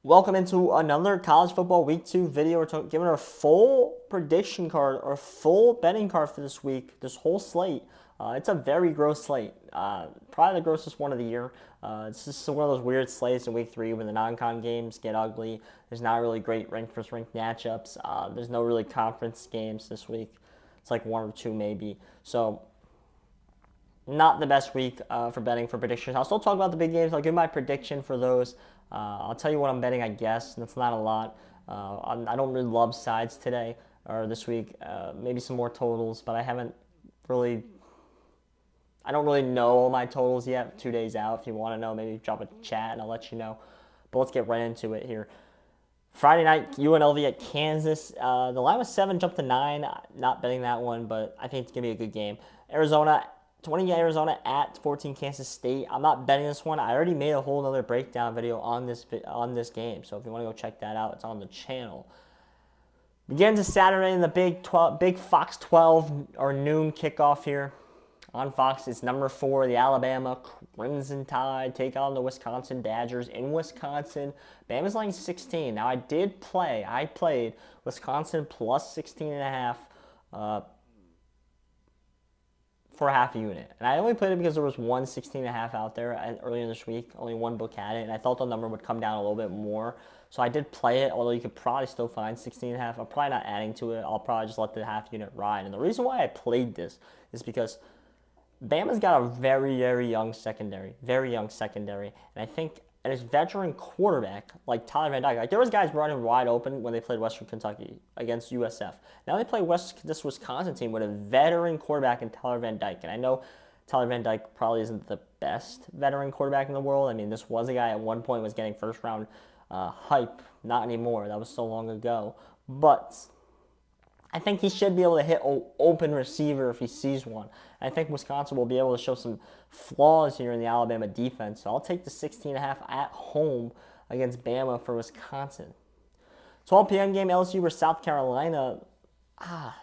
Welcome into another college football week 2 video. We're giving our full prediction card or full betting card for this week, this whole slate. It's a very gross slate, probably the grossest one of the year. It's just one of those weird slates in week 3 when the non-con games get ugly. There's not really great ranked versus ranked matchups. There's no really conference games this week. It's like one or two maybe. So not the best week for betting for predictions. I'll still talk about the big games. I'll give my prediction for those. I'll tell you what I'm betting, I guess. That's not a lot. I don't really love sides today or this week. Maybe some more totals, but I haven't really. I don't really know all my totals yet. 2 days out. If you want to know, maybe drop a chat and I'll let you know. But let's get right into it here. Friday night, UNLV at Kansas. The line was 7, jumped to 9. Not betting that one, but I think it's going to be a good game. Arizona 20 Arizona at 14 Kansas State. I'm not betting this one. I already made a whole other breakdown video on this game. So if you want to go check that out, it's on the channel. Begins a Saturday in the big Fox 12 or noon kickoff here. On Fox, it's number 4, the Alabama Crimson Tide take on the Wisconsin Badgers in Wisconsin. Bama's laying 16. Now I played Wisconsin plus 16.5. For a half a unit. And I only played it because there was one 16.5 out there earlier this week. Only one book had it, and I thought the number would come down a little bit more. So I did play it, although you could probably still find 16.5. I'm probably not adding to it. I'll probably just let the half unit ride. And the reason why I played this is because Bama's got a very, very young secondary. Very young secondary. And I think and his veteran quarterback, like Tyler Van Dyke, like there was guys running wide open when they played Western Kentucky against USF. Now they play this Wisconsin team with a veteran quarterback in Tyler Van Dyke. And I know Tyler Van Dyke probably isn't the best veteran quarterback in the world. I mean, this was a guy at one point was getting first round hype. Not anymore. That was so long ago. But I think he should be able to hit an open receiver if he sees one. I think Wisconsin will be able to show some flaws here in the Alabama defense. So I'll take the 16.5 at home against Bama for Wisconsin. 12 p.m. game, LSU versus South Carolina.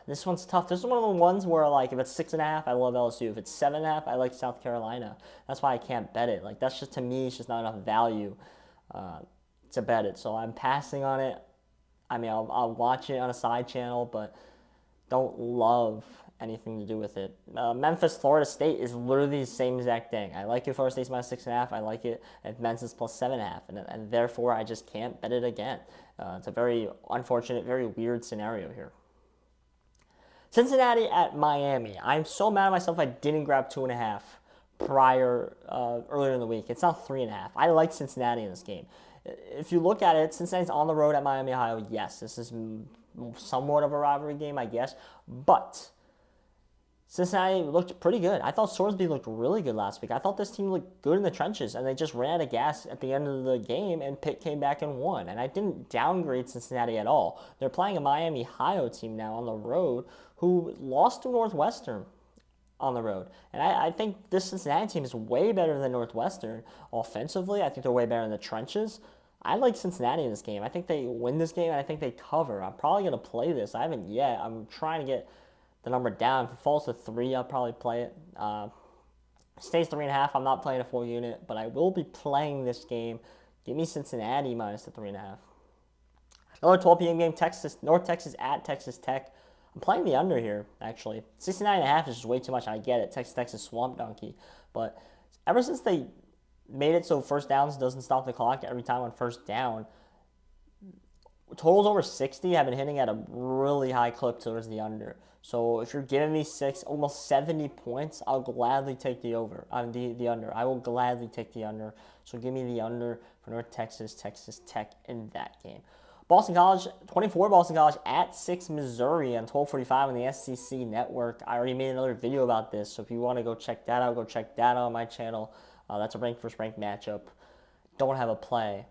This one's tough. This is one of the ones where, like, if it's 6.5, I love LSU. If it's 7.5, I like South Carolina. That's why I can't bet it. Like, that's just, to me, it's just not enough value to bet it. So I'm passing on it. I mean, I'll watch it on a side channel, but don't love anything to do with it. Memphis, Florida State is literally the same exact thing. I like it. Florida State's minus 6.5. I like it at Memphis plus 7.5, and therefore I just can't bet it again. It's a very unfortunate, very weird scenario here. Cincinnati at Miami. I'm so mad at myself I didn't grab 2.5 earlier in the week. It's now 3.5. I like Cincinnati in this game. If you look at it, Cincinnati's on the road at Miami, Ohio. Yes, this is somewhat of a rivalry game, I guess. But Cincinnati looked pretty good. I thought Sorsby looked really good last week. I thought this team looked good in the trenches, and they just ran out of gas at the end of the game, and Pitt came back and won. And I didn't downgrade Cincinnati at all. They're playing a Miami Ohio team now on the road who lost to Northwestern on the road. And I think this Cincinnati team is way better than Northwestern offensively. I think they're way better in the trenches. I like Cincinnati in this game. I think they win this game, and I think they cover. I'm probably going to play this. I haven't yet. I'm trying to get the number down. If it falls to 3, I'll probably play it. Stays 3.5. I'm not playing a full unit, but I will be playing this game. Give me Cincinnati minus the 3.5. Another 12 p.m. game, North Texas at Texas Tech. I'm playing the under here, actually. 69.5 is just way too much. I get it. Texas Tech's a swamp donkey. But ever since they made it so first downs doesn't stop the clock every time on first down, totals over 60 have been hitting at a really high clip towards the under. So if you're giving me almost 70 points, I'll gladly take the over. The under. I will gladly take the under. So give me the under for North Texas, Texas Tech in that game. Boston College, 24 Boston College at 6 Missouri on 12:45 on the SEC network. I already made another video about this, so if you want to go check that out, go check that out on my channel. That's a ranked versus ranked matchup. Don't have a play,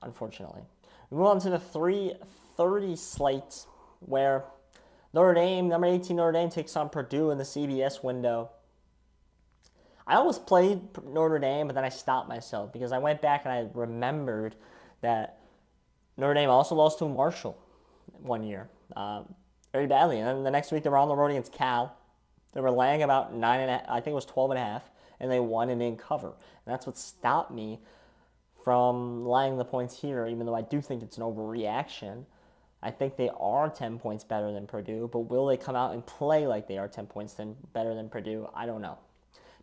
unfortunately. We move on to the 3:30 slate where Notre Dame, number 18 Notre Dame, takes on Purdue in the CBS window. I almost played Notre Dame, but then I stopped myself because I went back and I remembered that Notre Dame also lost to Marshall one year very badly. And then the next week they were on the road against Cal. They were laying about 9.5, I think it was 12.5, and they won and didn't cover. And that's what stopped me from laying the points here, even though I do think it's an overreaction. I think they are 10 points better than Purdue, but will they come out and play like they are 10 points better than Purdue? I don't know.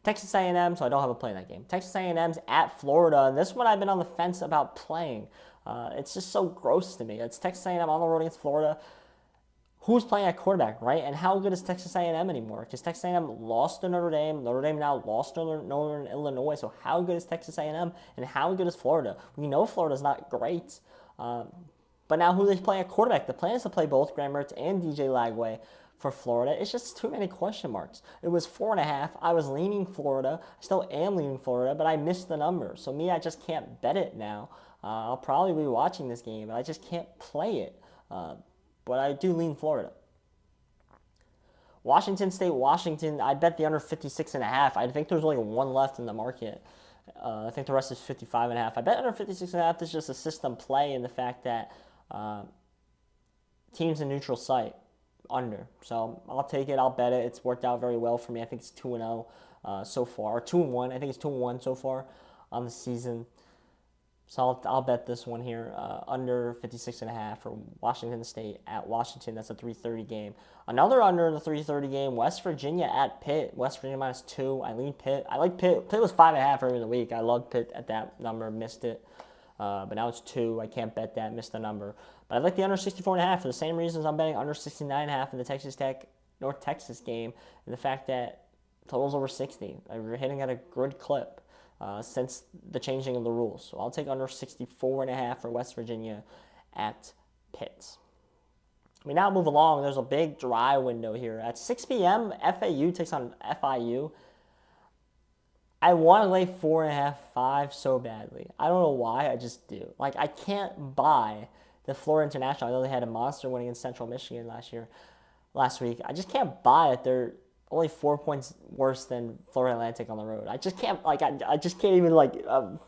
Texas A&M, so I don't have a play in that game. Texas A&M's at Florida, and this one I've been on the fence about playing. It's just so gross to me. It's Texas A&M on the road against Florida. Who's playing at quarterback, right? And how good is Texas A&M anymore? Because Texas A&M lost to Notre Dame. Notre Dame now lost to Northern Illinois. So how good is Texas A&M, and how good is Florida? We know Florida's not great, but now who they play at quarterback? The plan is to play both Graham Mertz and DJ Lagway for Florida. It's just too many question marks. It was 4.5. I was leaning Florida. I still am leaning Florida, but I missed the number. So me, I just can't bet it now. I'll probably be watching this game, but I just can't play it. But I do lean Florida. Washington State, Washington, I bet the under 56.5. I think there's only one left in the market. I think the rest is 55.5. I bet under 56.5 is just a system play in the fact that teams in neutral site under. So I'll take it. I'll bet it. It's worked out very well for me. I think it's 2-0 so far. Or 2-1. I think it's 2-1 so far on the season. So I'll bet this one here, under 56.5 for Washington State at Washington. That's a 3:30 game. Another under in the 3:30 game, West Virginia at Pitt. West Virginia -2. I lean Pitt. I like Pitt. Pitt was 5.5 earlier in the week. I loved Pitt at that number. Missed it. But now it's 2. I can't bet that. Missed the number. But I like the under 64.5 for the same reasons I'm betting under 69.5 in the Texas Tech North Texas game, and the fact that total's over 60. We're hitting at a good clip. Since the changing of the rules. So I'll take under 64.5 for West Virginia at Pitt. We now move along. There's a big dry window here. At 6 p.m., FAU takes on FIU. I want to lay 4.5, 5 so badly. I don't know why, I just do. Like, I can't buy the Florida International. I know they had a monster win against Central Michigan last week. I just can't buy it. They're only 4 points worse than Florida Atlantic on the road. I just can't I just can't even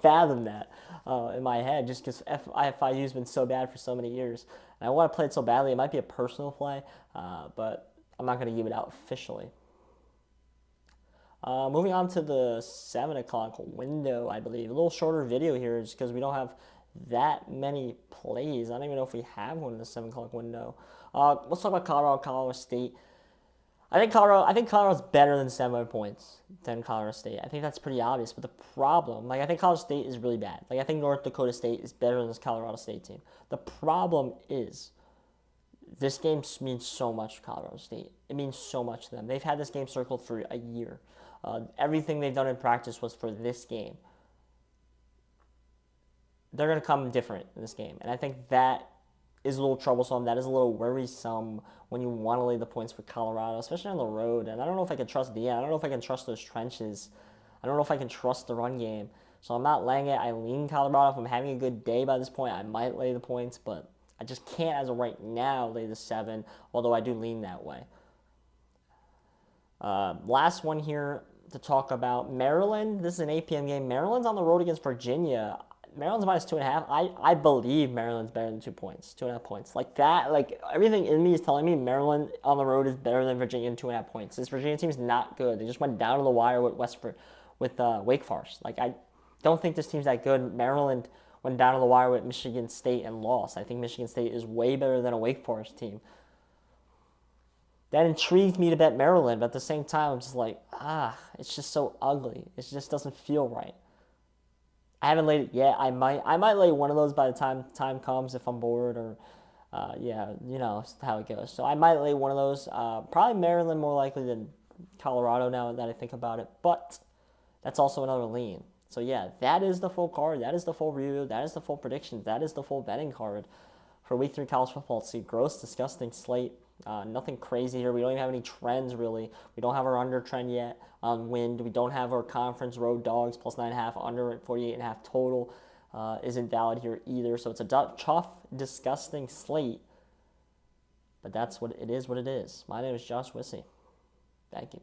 fathom that in my head, just because FIU's been so bad for so many years. And I want to play it so badly. It might be a personal play, but I'm not going to give it out officially. Moving on to the 7 o'clock window, I believe. A little shorter video here is because we don't have that many plays. I don't even know if we have one in the 7 o'clock window. Let's talk about Colorado State. I think Colorado's better than 7 points than Colorado State. I think that's pretty obvious. But the problem, I think Colorado State is really bad. I think North Dakota State is better than this Colorado State team. The problem is this game means so much to Colorado State. It means so much to them. They've had this game circled for a year. Everything they've done in practice was for this game. They're going to come different in this game. And I think that is a little troublesome. That is a little worrisome when you want to lay the points for Colorado, especially on the road. And I don't know if I can trust Deanne. I don't know if I can trust those trenches. I don't know if I can trust the run game. So I'm not laying it. I lean Colorado. If I'm having a good day by this point, I might lay the points, but I just can't, as of right now, lay the 7, although I do lean that way. Last one here to talk about. Maryland. This is an 8 p.m. game. Maryland's on the road against Virginia. Maryland's -2.5. I believe Maryland's better than 2 points, 2.5 points. Everything in me is telling me Maryland on the road is better than Virginia in 2.5 points. This Virginia team is not good. They just went down to the wire with Wake Forest. I don't think this team's that good. Maryland went down to the wire with Michigan State and lost. I think Michigan State is way better than a Wake Forest team. That intrigued me to bet Maryland, but at the same time, I'm just it's just so ugly. It just doesn't feel right. I haven't laid it yet. I might lay one of those by the time comes if I'm bored or, how it goes. So I might lay one of those. Probably Maryland more likely than Colorado now that I think about it. But that's also another lean. So yeah, that is the full card. That is the full review. That is the full predictions. That is the full betting card for Week 3 college football. It's a gross, disgusting slate. Nothing crazy here. We don't even have any trends, really. We don't have our under trend yet on wind. We don't have our conference road dogs plus 9.5 under at 48.5 total. Isn't valid here either. So it's a tough, disgusting slate. But that's what it is. My name is Josh Wissey. Thank you.